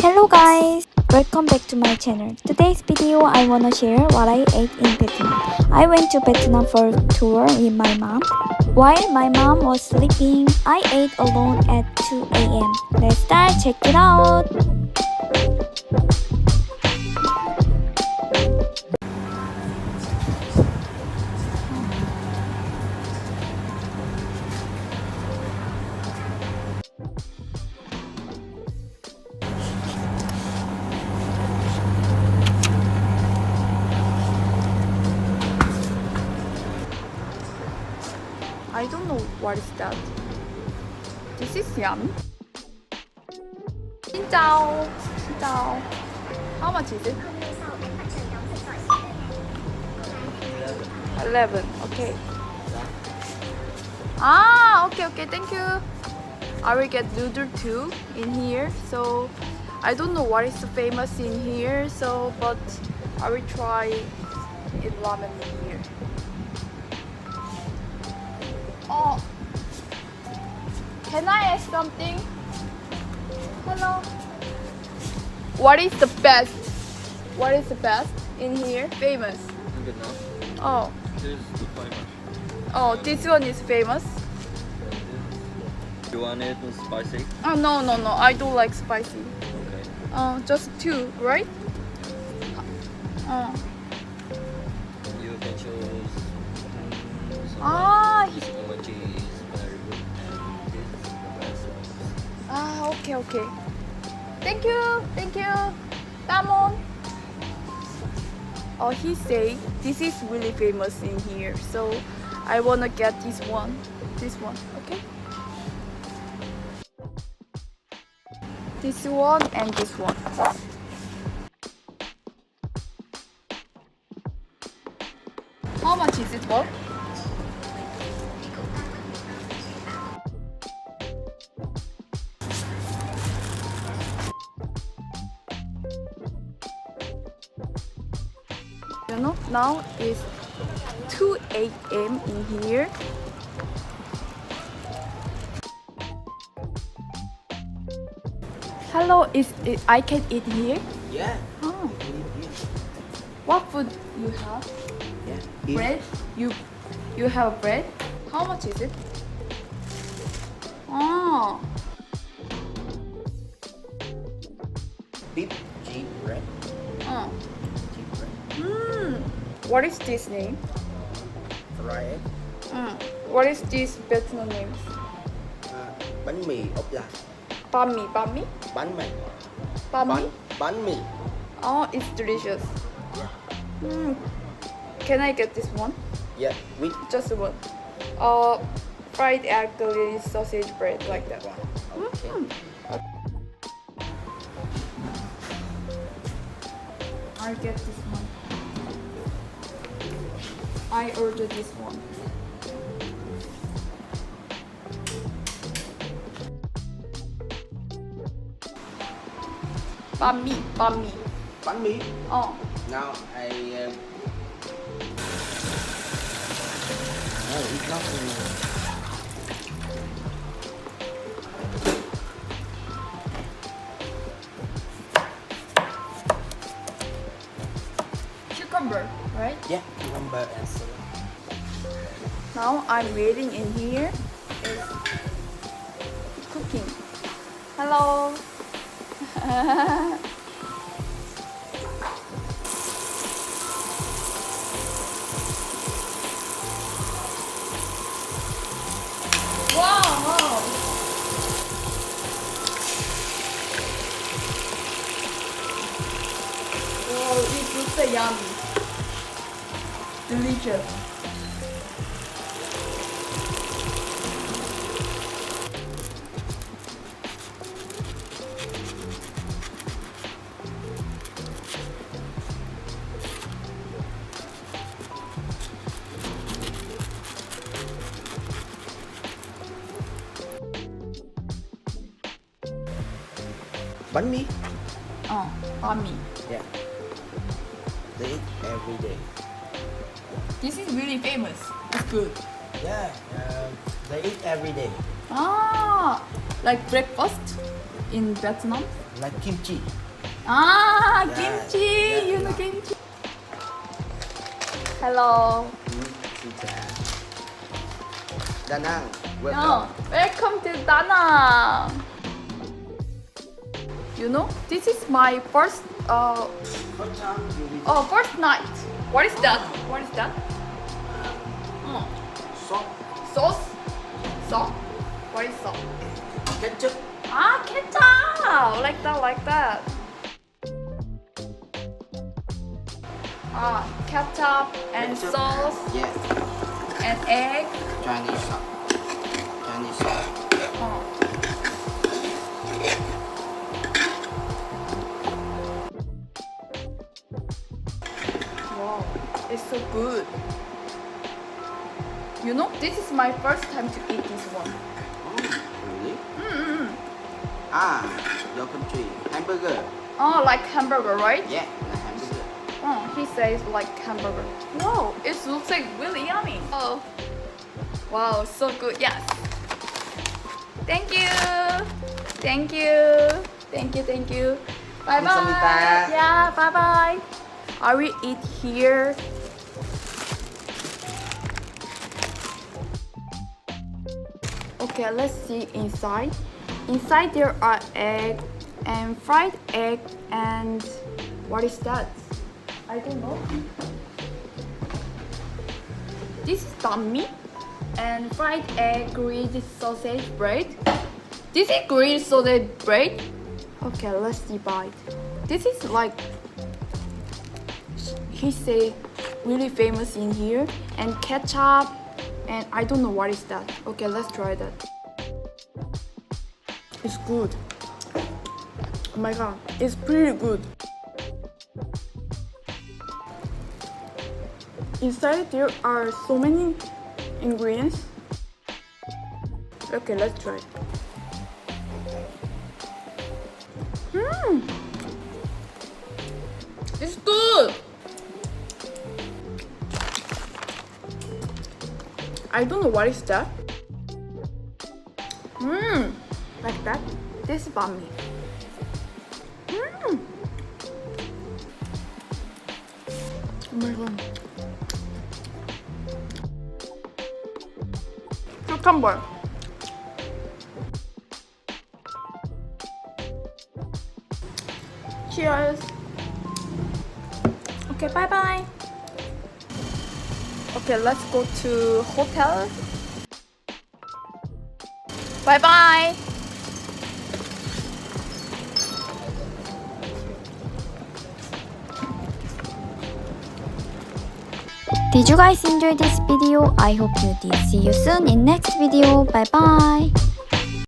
Hello guys! Welcome back to my channel. Today's video I wanna share what I ate in Vietnam. I went to Vietnam for a tour with my mom. While my mom was sleeping, I ate alone at 2 a.m. Let's start, check it out! I don't know what is that. This is yummy. Xin chào. Xin chào. How much is it? 11. Okay. Okay, thank you. I will get noodle too in here. So I don't know what is famous in here, but I will try it ramen in here. Oh, can I ask something? Hello. What is the best? What is the best in here? Famous. In Vietnam, Oh, this is the famous. oh, this one is famous. You want it spicy? Oh no, I don't like spicy. Okay. Just two, right? You can choose. Ah, This emoji is very good, and this is the best one. Okay. Thank you. Damon. Oh, he say this is really famous in here, so I wanna get this one. Okay? This one and this one. How much is it for? You know, now it's 2 a.m. in here. Hello, I can eat here? Yeah. Oh. What food you have? Yeah. Bread? You have bread? How much is it? Oh. Beef cheese bread. Oh. Cheese bread. What is this name? Fried egg. What is this Vietnam name? Bánh mì ốp la. Banh mi. Bánh mì. Banh mi? Bánh mì. Oh, it's delicious. Yeah. Can I get this one? Yeah. With Just one. Fried egg, glazed sausage bread, like that. Okay. I'll get this one. I ordered this one. Banh mi. Bánh mì. Oh. Now I. No, it's not. Cucumber, right? Yeah. Cucumber and salad. Now I'm waiting in here. It's cooking. Hello. Wow. Oh, it looks so yummy. Delicious. Bánh mì. Banh mi. Yeah. They eat every day. This is really famous. It's good. Yeah. They eat every day. Ah, like breakfast in Vietnam. like kimchi. Ah, Yeah, kimchi. yeah, You know yeah. kimchi. Hello. Xin chào. Da Nang, welcome. No, welcome to Da Nang. You know, this is my first First time you visit first night. What is that? What is that? Oh, salt, sauce. Sauce. What is sauce? ketchup. Ah, ketchup. Like that, like that. Ah, ketchup and Ketchup sauce Yes, and egg. Chinese salt. Chinese salt. Oh. Wow, it's so good. You know, this is my first time to eat this one. Oh, really? Mm-mm. Ah, your country. Hamburger. Oh, like hamburger, right? Yeah, like hamburger. Oh, he says like hamburger. Wow, it looks like really yummy. Oh, wow, so good. Yes. Thank you. Thank you. Thank you. Thank you. Bye bye. 감사합니다. Yeah. Bye bye. I will eat here. Okay, let's see inside. Inside there are egg and fried egg and what is that? I don't know. This is banh mi and fried egg grilled sausage bread. This is grilled sausage bread. Okay, let's divide. This is like he say really famous in here and ketchup and I don't know what is that. Okay, let's try that. It's good. Oh my god, it's pretty good. Inside there are so many ingredients. Okay, let's try. It's good. I don't know what is that. Like that. This is banh mi. Oh my god. Cucumber. Cheers. Okay, bye bye. Okay, let's go to hotel. Bye bye. Did you guys enjoy this video? I hope you did. See you soon in next video. Bye bye.